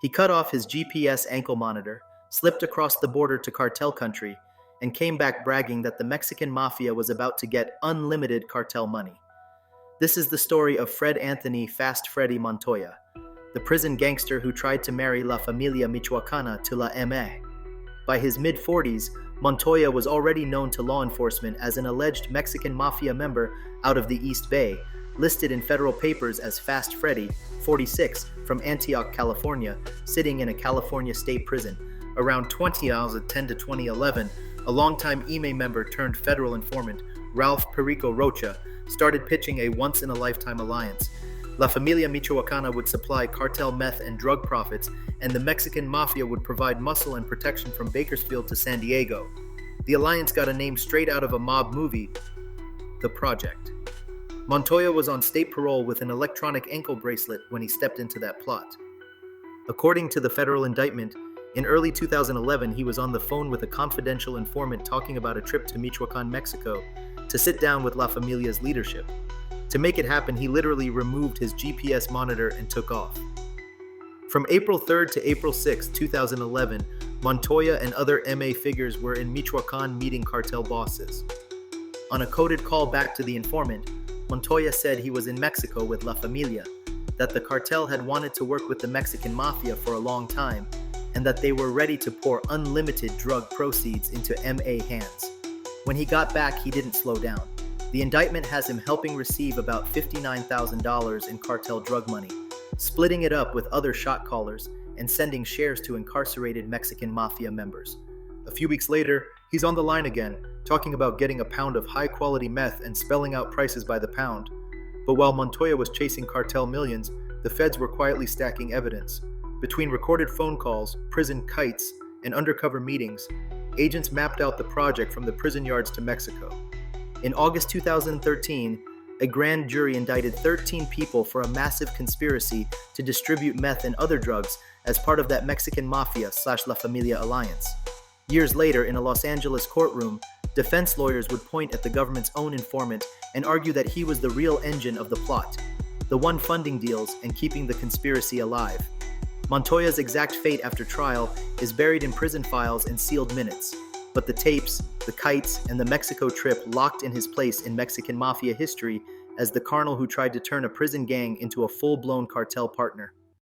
He cut off his GPS ankle monitor, slipped across the border to cartel country, and came back bragging that the Mexican Mafia was about to get unlimited cartel money. This is the story of Fred Anthony Fast Freddy Montoya, the prison gangster who tried to marry La Familia Michoacana to La M.A. By his mid-40s, Montoya was already known to law enforcement as an alleged Mexican Mafia member out of the East Bay, listed in federal papers as Fast Freddy, 46, from Antioch, California, sitting in a California state prison. Around 2010 to 2011, a longtime IME member turned federal informant, Ralph Perico Rocha, started pitching a once-in-a-lifetime alliance. La Familia Michoacana would supply cartel meth and drug profits, and the Mexican Mafia would provide muscle and protection from Bakersfield to San Diego. The alliance got a name straight out of a mob movie, The Project. Montoya was on state parole with an electronic ankle bracelet when he stepped into that plot. According to the federal indictment, in early 2011 he was on the phone with a confidential informant talking about a trip to Michoacán, Mexico, to sit down with La Familia's leadership. To make it happen, he literally removed his GPS monitor and took off. From April 3rd to April 6, 2011, Montoya and other MA figures were in Michoacán meeting cartel bosses. On a coded call back to the informant, Montoya said he was in Mexico with La Familia, that the cartel had wanted to work with the Mexican Mafia for a long time, and that they were ready to pour unlimited drug proceeds into MA hands. When he got back, he didn't slow down. The indictment has him helping receive about $59,000 in cartel drug money, splitting it up with other shot callers, and sending shares to incarcerated Mexican Mafia members. A few weeks later, he's on the line again, talking about getting a pound of high-quality meth and spelling out prices by the pound. But while Montoya was chasing cartel millions, the feds were quietly stacking evidence. Between recorded phone calls, prison kites, and undercover meetings, agents mapped out the project from the prison yards to Mexico. In August 2013, a grand jury indicted 13 people for a massive conspiracy to distribute meth and other drugs as part of that Mexican Mafia/La Familia alliance. Years later, in a Los Angeles courtroom, defense lawyers would point at the government's own informant and argue that he was the real engine of the plot, the one funding deals and keeping the conspiracy alive. Montoya's exact fate after trial is buried in prison files and sealed minutes, but the tapes, the kites, and the Mexico trip locked in his place in Mexican Mafia history as the carnal who tried to turn a prison gang into a full-blown cartel partner.